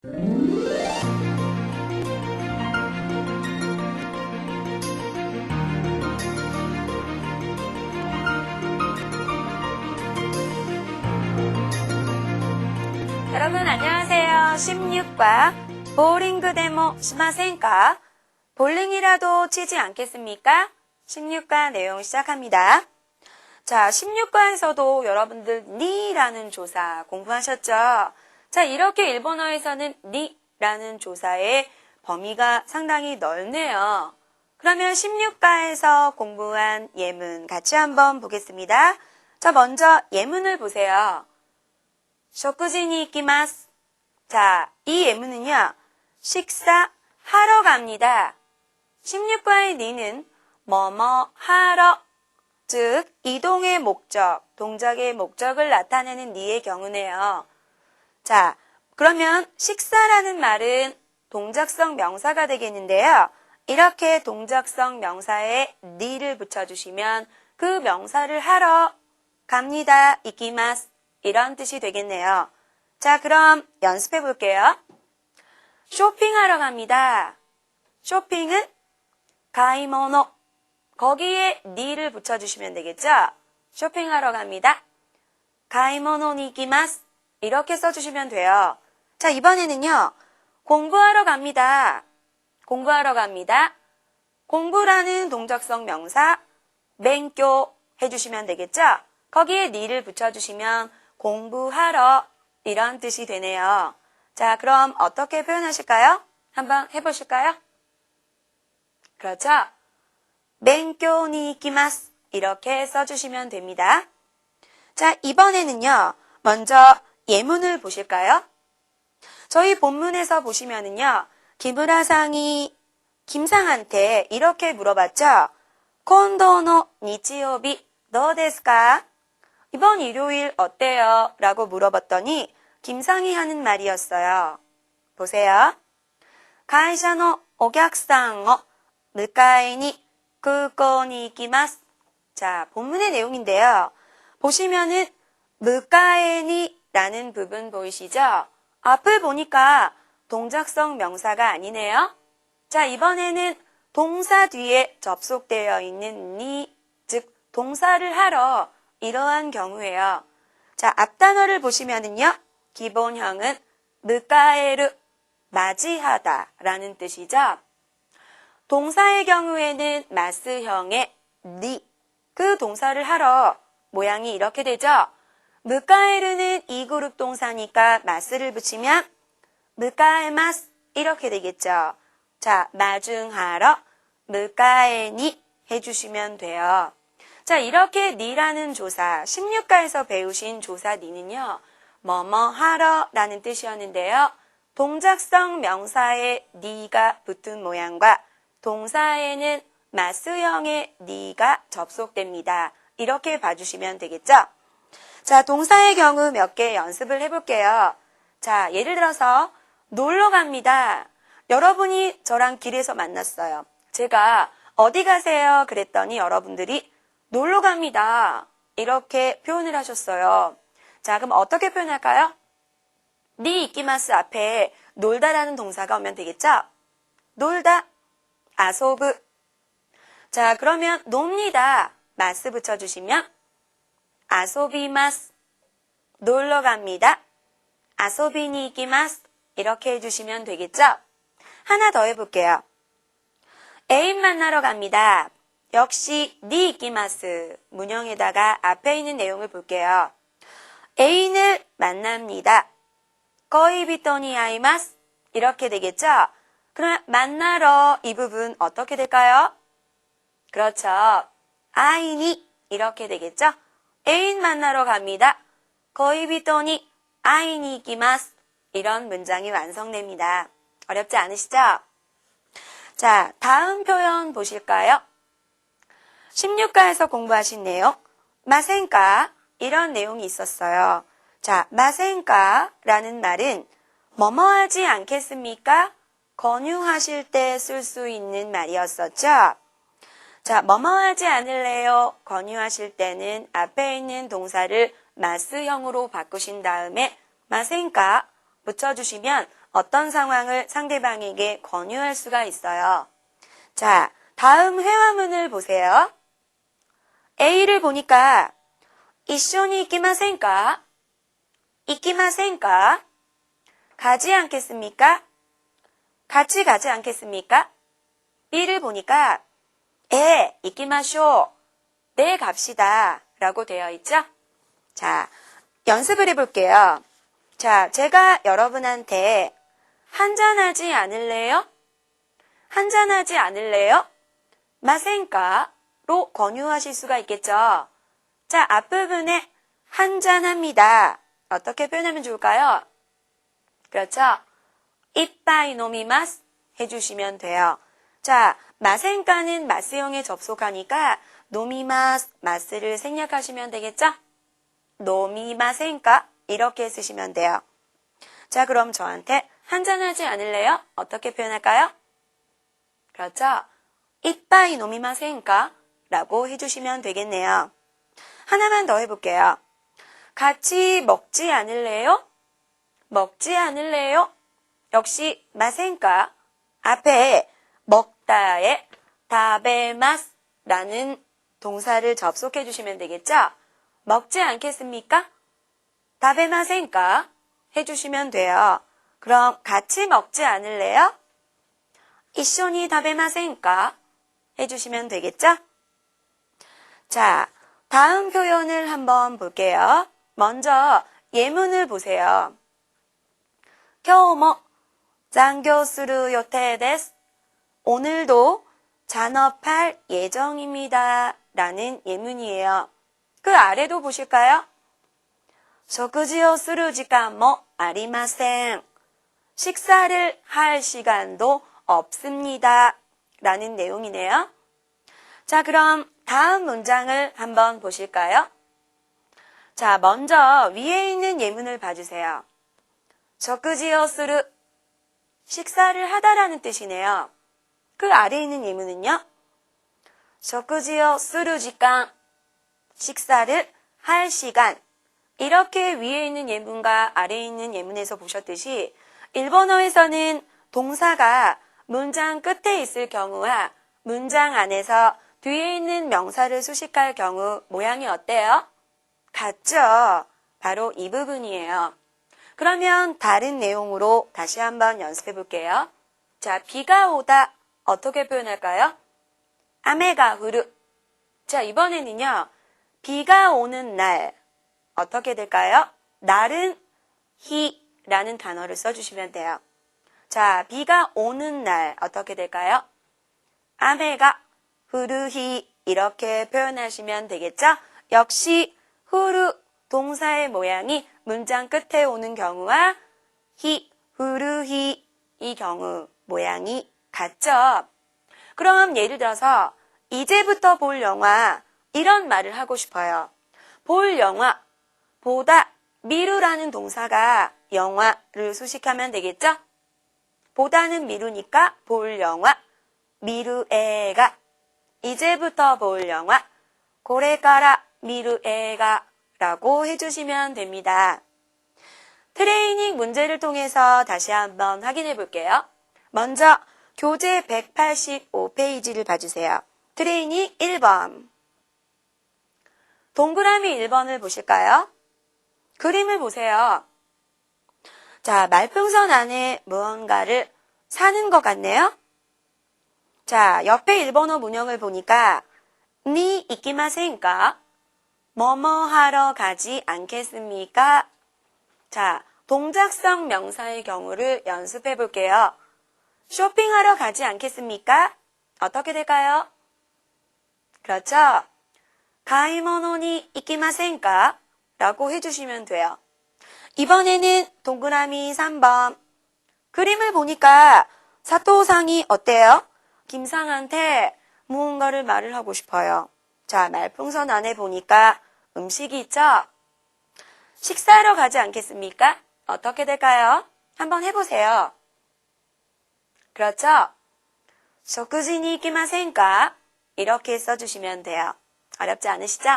여러분 안녕하세요. 16과 보링 데모 시마센까? 볼링이라도 치지 않겠습니까? 16과 내용 시작합니다. 자, 16과에서도 여러분들 니라는 조사 공부하셨죠? 자, 이렇게 일본어에서는 니라는 조사의 범위가 상당히 넓네요. 그러면 16과에서 공부한 예문 같이 한번 보겠습니다. 자, 먼저 예문을 보세요. 食事に行きます. 자, 이 예문은요. 식사하러 갑니다. 16과의 니는 뭐뭐 하러, 즉 이동의 목적, 동작의 목적을 나타내는 니의 경우네요. 자, 그러면 식사라는 말은 동작성 명사가 되겠는데요. 이렇게 동작성 명사에 니를 붙여주시면 그 명사를 하러 갑니다. 이키마스. 이런 뜻이 되겠네요. 자, 그럼 연습해 볼게요. 쇼핑하러 갑니다. 쇼핑은 가이모노. 거기에 니를 붙여주시면 되겠죠? 쇼핑하러 갑니다. 가이모노 니 이키마스. 이렇게 써주시면 돼요. 자, 이번에는요. 공부하러 갑니다. 공부하러 갑니다. 공부라는 동작성 명사 勉強 해주시면 되겠죠? 거기에 니를 붙여주시면 공부하러 이런 뜻이 되네요. 자, 그럼 어떻게 표현하실까요? 한번 해보실까요? 그렇죠? 勉強に行きます 이렇게 써주시면 됩니다. 자, 이번에는요. 먼저 예문을 보실까요? 저희 본문에서 보시면은요. 김우라상이 김상한테 이렇게 물어봤죠. 今度の日曜日どうですか? 이번 일요일 어때요? 라고 물어봤더니 김상이 하는 말이었어요. 보세요. 会社のお客さんを迎えに空港に行きます. 자, 본문의 내용인데요. 보시면은 迎えに라는 부분 보이시죠? 앞을 보니까 동작성 명사가 아니네요. 자, 이번에는 동사 뒤에 접속되어 있는 니, 즉 동사를 하러 이러한 경우에요. 자, 앞 단어를 보시면은요. 기본형은 느까에르, 맞이하다 라는 뜻이죠. 동사의 경우에는 마스형의 니, 그 동사를 하러 모양이 이렇게 되죠. 느까에르는 이 그룹 동사니까 마스를 붙이면 느까에마스 이렇게 되겠죠. 자, 마중하러 느까에니 해주시면 돼요. 자, 이렇게 니라는 조사, 16과에서 배우신 조사 니는요. 뭐뭐 하러 라는 뜻이었는데요. 동작성 명사에 니가 붙은 모양과 동사에는 마스형의 니가 접속됩니다. 이렇게 봐주시면 되겠죠? 자, 동사의 경우 몇 개 연습을 해볼게요. 자, 예를 들어서 놀러 갑니다. 여러분이 저랑 길에서 만났어요. 제가 어디 가세요? 그랬더니 여러분들이 놀러 갑니다. 이렇게 표현을 하셨어요. 자, 그럼 어떻게 표현할까요? 니 이키마스 앞에 놀다라는 동사가 오면 되겠죠? 놀다, 아소브. 자, 그러면 놉니다. 마스 붙여주시면 아소비마스. 놀러 갑니다. 아소비니 이키마스. 이렇게 해주시면 되겠죠? 하나 더 해볼게요. 애인 만나러 갑니다. 역시 니 이키마스 문형에다가 앞에 있는 내용을 볼게요. 애인을 만납니다. 거이비토니 아이마스 이렇게 되겠죠? 그러면 만나러 이 부분 어떻게 될까요? 그렇죠. 아이니 이렇게 되겠죠? 애인 만나러 갑니다. 거이비토니 아이니 이키마스 이런 문장이 완성됩니다. 어렵지 않으시죠? 자, 다음 표현 보실까요? 16과에서 공부하신 내용, 마센까 이런 내용이 있었어요. 자, 마센까 라는 말은 뭐뭐 하지 않겠습니까? 권유하실 때 쓸 수 있는 말이었었죠. 자, 뭐뭐 하지 않을래요? 권유하실 때는 앞에 있는 동사를 마스형으로 바꾸신 다음에 마센까 붙여주시면 어떤 상황을 상대방에게 권유할 수가 있어요. 자, 다음 회화문을 보세요. A를 보니까 一緒に行きませんか? 行きませんか? 가지 않겠습니까? 같이 가지 않겠습니까? B를 보니까行きましょう. 네, 갑시다. 라고 되어 있죠? 자, 연습을 해볼게요. 자, 제가 여러분한테 한잔하지 않을래요? 한잔하지 않을래요? 마센가로 권유하실 수가 있겠죠. 자, 앞부분에 한잔합니다. 어떻게 표현하면 좋을까요? 그렇죠? 이빠이 노미마스 해주시면 돼요. 자, 마센가는 마스형에 접속하니까 노미마스, 마스를 생략하시면 되겠죠? 노미마센가 이렇게 쓰시면 돼요. 자, 그럼 저한테 한잔하지 않을래요? 어떻게 표현할까요? 그렇죠? 이빠이 노미마센가 라고 해주시면 되겠네요. 하나만 더 해볼게요. 같이 먹지 않을래요? 먹지 않을래요? 역시 마센가 앞에 먹다에 다베마스 라는 동사를 접속해 주시면 되겠죠? 먹지 않겠습니까? 다베마센가 해주시면 돼요. 그럼 같이 먹지 않을래요? 이쇼니 다베마센가 해주시면 되겠죠? 자, 다음 표현을 한번 볼게요. 먼저 예문을 보세요. 今日も残業する予定です. 오늘도 잔업할 예정입니다. 라는 예문이에요. 그 아래도 보실까요? 食事をする時間もありません. 식사를 할 시간도 없습니다. 라는 내용이네요. 자, 그럼 다음 문장을 한번 보실까요? 자, 먼저 위에 있는 예문을 봐주세요. 食事をする. 식사를 하다라는 뜻이네요. 그 아래에 있는 예문은요. 食事をする時間. 식사를 할 시간. 이렇게 위에 있는 예문과 아래에 있는 예문에서 보셨듯이 일본어에서는 동사가 문장 끝에 있을 경우와 문장 안에서 뒤에 있는 명사를 수식할 경우 모양이 어때요? 같죠? 바로 이 부분이에요. 그러면 다른 내용으로 다시 한번 연습해 볼게요. 자, 비가 오다 어떻게 표현할까요? 아메가 후루. 자, 이번에는요. 비가 오는 날 어떻게 될까요? 날은 히라는 단어를 써주시면 돼요. 자, 비가 오는 날 어떻게 될까요? 아메가 후루히 이렇게 표현하시면 되겠죠? 역시 후루 동사의 모양이 문장 끝에 오는 경우와 후루히 이 경우 모양이 같죠? 그럼 예를 들어서 이제부터 볼 영화 이런 말을 하고 싶어요. 볼 영화, 보다 미루라는 동사가 영화를 수식하면 되겠죠? 보다는 미루니까 볼 영화, 미루에가 이제부터 볼 영화, 고래가라 미루에가 라고 해주시면 됩니다. 트레이닝 문제를 통해서 다시 한번 확인해 볼게요. 먼저 교재 185페이지를 봐주세요. 트레이닝 1번. 동그라미 1번을 보실까요? 그림을 보세요. 자, 말풍선 안에 무언가를 사는 것 같네요. 자, 옆에 일본어 문형을 보니까 니 이키마센까? 뭐뭐 하러 가지 않겠습니까? 자, 동작성 명사의 경우를 연습해 볼게요. 쇼핑하러 가지 않겠습니까? 어떻게 될까요? 그렇죠? 가이모노니 이키마센까? 라고 해주시면 돼요. 이번에는 동그라미 3번. 그림을 보니까 사토상이 어때요? 김상한테 무언가를 말을 하고 싶어요. 자, 말풍선 안에 보니까 음식이 있죠? 식사하러 가지 않겠습니까? 어떻게 될까요? 한번 해보세요. 그렇죠? 食事に行きませんか? 이렇게 써주시면 돼요. 어렵지 않으시죠?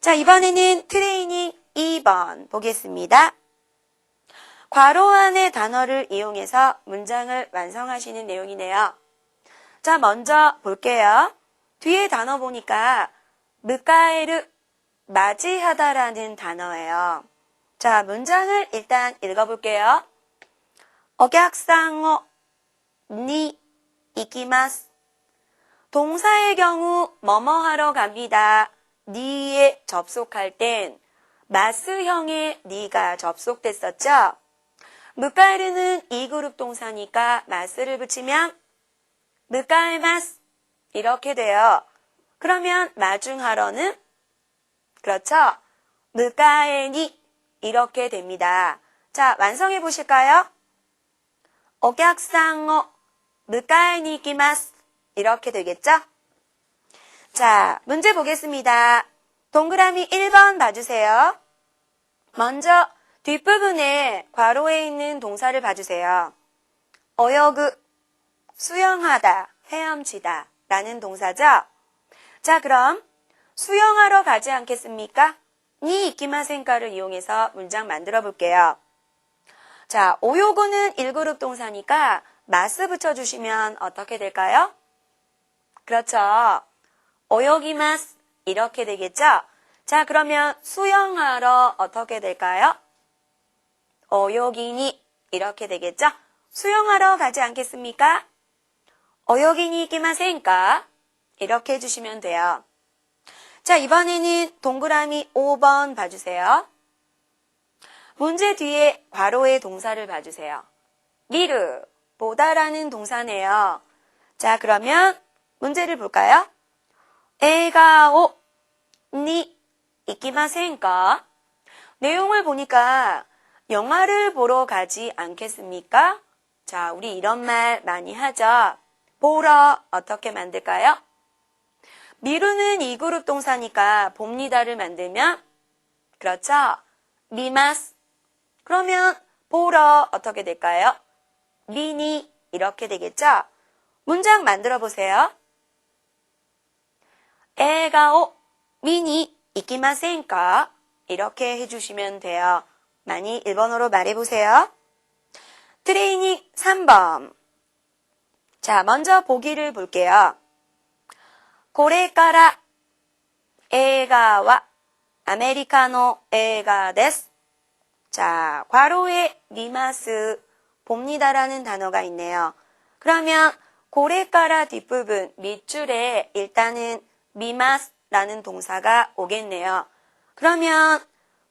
자, 이번에는 트레이닝 2번 보겠습니다. 괄호 안의 단어를 이용해서 문장을 완성하시는 내용이네요. 자, 먼저 볼게요. 뒤에 단어 보니까 무카에르, 맞이하다라는 단어예요. 자, 문장을 일단 읽어볼게요. 어객상어 니 이키마스. 동사의 경우 뭐뭐 하러 갑니다. 니에 접속할 땐 마스형의 니가 접속됐었죠? 무카에르는 이 그룹 동사니까 마스를 붙이면 무카에마스 이렇게 돼요. 그러면 마중하러는 그렇죠? 무카에니 이렇게 됩니다. 자, 완성해 보실까요? 어객상어 무카에니 이키마스 이렇게 되겠죠? 자, 문제 보겠습니다. 동그라미 1번 봐주세요. 먼저 뒷부분에 괄호에 있는 동사를 봐주세요. 어여그, 수영하다, 헤엄치다 라는 동사죠? 자, 그럼 수영하러 가지 않겠습니까? 니 이키마센카를 이용해서 문장 만들어 볼게요. 자, 오요구는 1그룹 동사니까 마스 붙여주시면 어떻게 될까요? 그렇죠. 오요기마스 이렇게 되겠죠? 자, 그러면 수영하러 어떻게 될까요? 오요기니 이렇게 되겠죠? 수영하러 가지 않겠습니까? 오요기니 이키마센까? 이렇게 해주시면 돼요. 자, 이번에는 동그라미 5번 봐주세요. 문제 뒤에 괄호의 동사를 봐주세요. 미르, 보다라는 동사네요. 자, 그러면 문제를 볼까요? 에가오, 니, 이키마센까? 내용을 보니까 영화를 보러 가지 않겠습니까? 자, 우리 이런 말 많이 하죠. 보러 어떻게 만들까요? 미루는 이 그룹 동사니까 봅니다를 만들면 그렇죠? 미마스. 그러면 보러 어떻게 될까요? 미니 이렇게 되겠죠? 문장 만들어 보세요. 에가오 미니 이키마센까? 이렇게 해주시면 돼요. 많이 일본어로 말해보세요. 트레이닝 3번. 자, 먼저 보기를 볼게요. これから映画はアメリカの映画です. 자, 괄호에 미마스, 봅니다라는 단어가 있네요. 그러면 これから 뒷부분 밑줄에 일단은 미마스라는 동사가 오겠네요. 그러면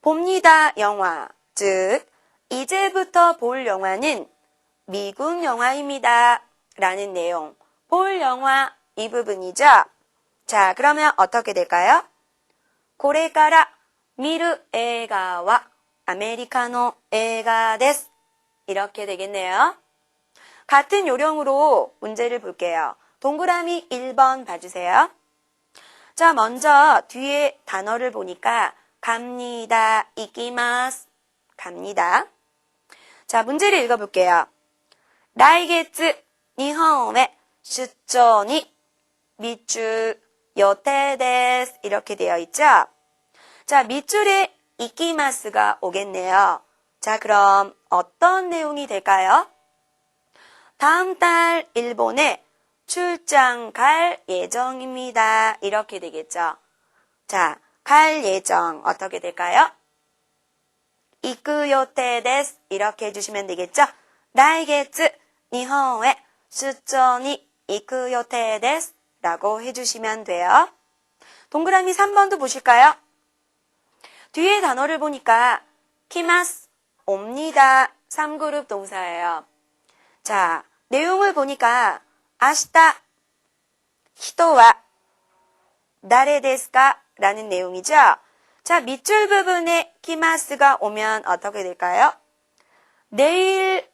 봅니다 영화, 즉 이제부터 볼 영화는 미국 영화입니다 라는 내용. 볼 영화 이 부분이죠. 자, 그러면 어떻게 될까요? これから見る映画はアメリカの映画です. 이렇게 되겠네요. 같은 요령으로 문제를 볼게요. 동그라미 1번 봐주세요. 자, 먼저 뒤에 단어를 보니까 갑니다, 이키마스, 갑니다. 자, 문제를 읽어볼게요. 来月日本へ出張に밑줄予定です. 이렇게 되어 있죠? 자, 밑줄에 이키마스가 오겠네요. 자, 그럼 어떤 내용이 될까요? 다음 달 일본에 출장 갈 예정입니다. 이렇게 되겠죠. 자, 갈 예정 어떻게 될까요? 行く予定です. 이렇게 해주시면 되겠죠? 来月日本へ出張に行く予定です. 라고 해주시면 돼요. 동그라미 3번도 보실까요? 뒤에 단어를 보니까 키마스, 옵니다. 3그룹 동사예요. 자, 내용을 보니까 아시다, 히토와 나레 데스까? 라는 내용이죠. 자, 밑줄 부분에 키마스가 오면 어떻게 될까요? 내일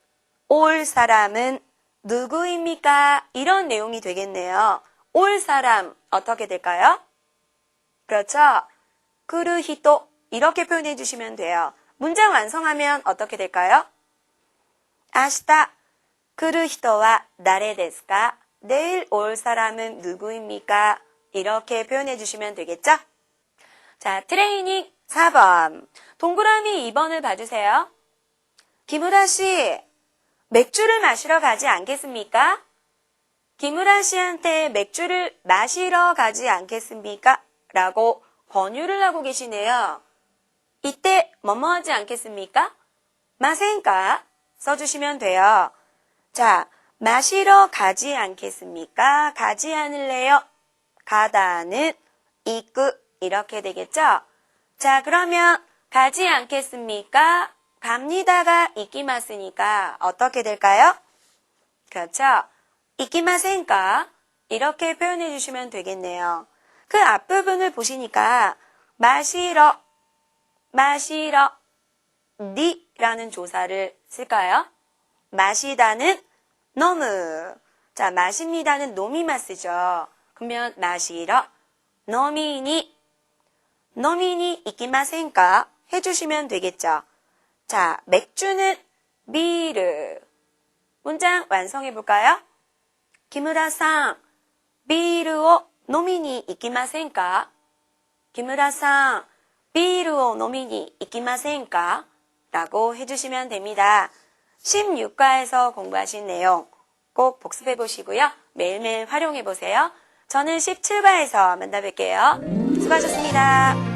올 사람은 누구입니까? 이런 내용이 되겠네요. 올 사람 어떻게 될까요? 그렇죠? 그르 히토 이렇게 표현해 주시면 돼요. 문장 완성하면 어떻게 될까요? 아시다 그르 히토와 나레 데스까? 내일 올 사람은 누구입니까? 이렇게 표현해 주시면 되겠죠? 자, 트레이닝 4번. 동그라미 2번을 봐주세요. 김우라 씨, 맥주를 마시러 가지 않겠습니까? 김우라 씨한테 맥주를 마시러 가지 않겠습니까? 라고 권유를 하고 계시네요. 이때 뭐뭐 하지 않겠습니까? 마센까 써주시면 돼요. 자, 마시러 가지 않겠습니까? 가지 않을래요? 가다는 이끄 이렇게 되겠죠? 자, 그러면 가지 않겠습니까? 갑니다가 이끼마스니까 어떻게 될까요? 그렇죠? 이끼마센까 이렇게 표현해 주시면 되겠네요. 그 앞부분을 보시니까 마시러 니라는 조사를 쓸까요? 마시다는 너무 자 마십니다는 노미마스죠. 그러면 마시러 노미니 이끼마센까 해주시면 되겠죠. 자 맥주는 비르 문장 완성해 볼까요? 기무라さん 비르を 飲みに行きませんか? 기무라さん 비르を 飲みに行きませんか? 라고 해주시면 됩니다. 16과에서 공부하신 내용 꼭 복습해 보시고요. 매일매일 활용해 보세요. 저는 17과에서 만나 뵐게요. 수고하셨습니다.